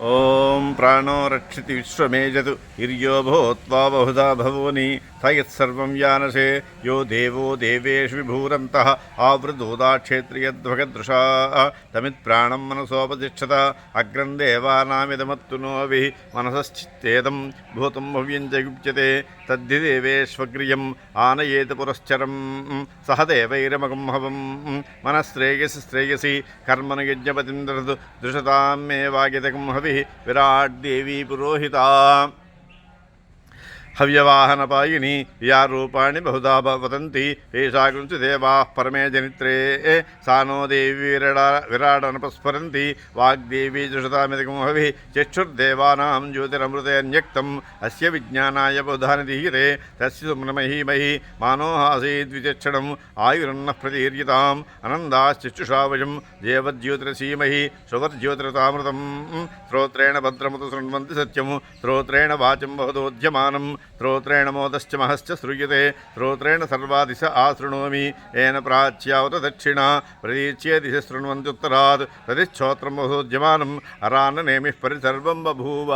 ఓం ప్రాణో రక్షితి విశ్వమేజతు హిర్యో భూత్వా బహుధా భవోని తయత్సర్వం యానసే యో దేవో దేవేషు విభూరంతః ఆవృతోదాక్షేత్రియధ్వగదృశా తమిత్ప్రాణం మనసోపతిష్ఠత అగ్రం దేవానామిదమత్తునోభిః మనసశ్చిత్తేదం భూతం భవ్యం చ గుప్యతే తద్ధి దేవేష్వగ్రియం ఆనయేత పురశ్చరం సహ దేవైరమగం హవం మనశ్రేయసి శ్రేయసి కర్మను యజ్ఞపతిం దరదు దృశతాం మే వాగ్యతకం హవి విరాట్ దేవీ పురోహితా హవ్యవాహనపాయిని యా రూపాణి బహుధా వదంతి ఏషా కృంచి దేవా పరమే జనిత్రే సా నో దేవి విరాడనపస్ఫరంతి వాగ్దేవీ దృషతామిదకం హవి చక్షుర్దేవానాం జ్యోతిరమృతేన్యక్తం అస్య విజ్ఞానాయ బుధాని దీయతే తస్య సుమ్నమహీమహి మానోహాసీద్విచక్షణం ఆయురన్నః ప్రతీర్యతాం అనందాశ్చక్షుషా వయం దేవజ్యోతిరసీమహి సువర్జ్యోతిరతామృతం శ్రోత్రేణ భద్రముత శృణ్వంతి సత్యము శ్రోత్రేణ వాచం బహుదోద్యమానం శ్రోత్రేణ మోదశ్చ మహశ్చ శ్రూయతే శ్రోత్రేణ సర్వాదిశ ఆశృణోమి ఏన ప్రాచ్యావత దక్షిణా ప్రతీచ్యే దిశ శృణ్వంత్యుత్తరాత్ ప్రతిశ్చోత్రం బహుదోద్యమానం అరాన్న నేమిః పరిసర్వం బభూవ.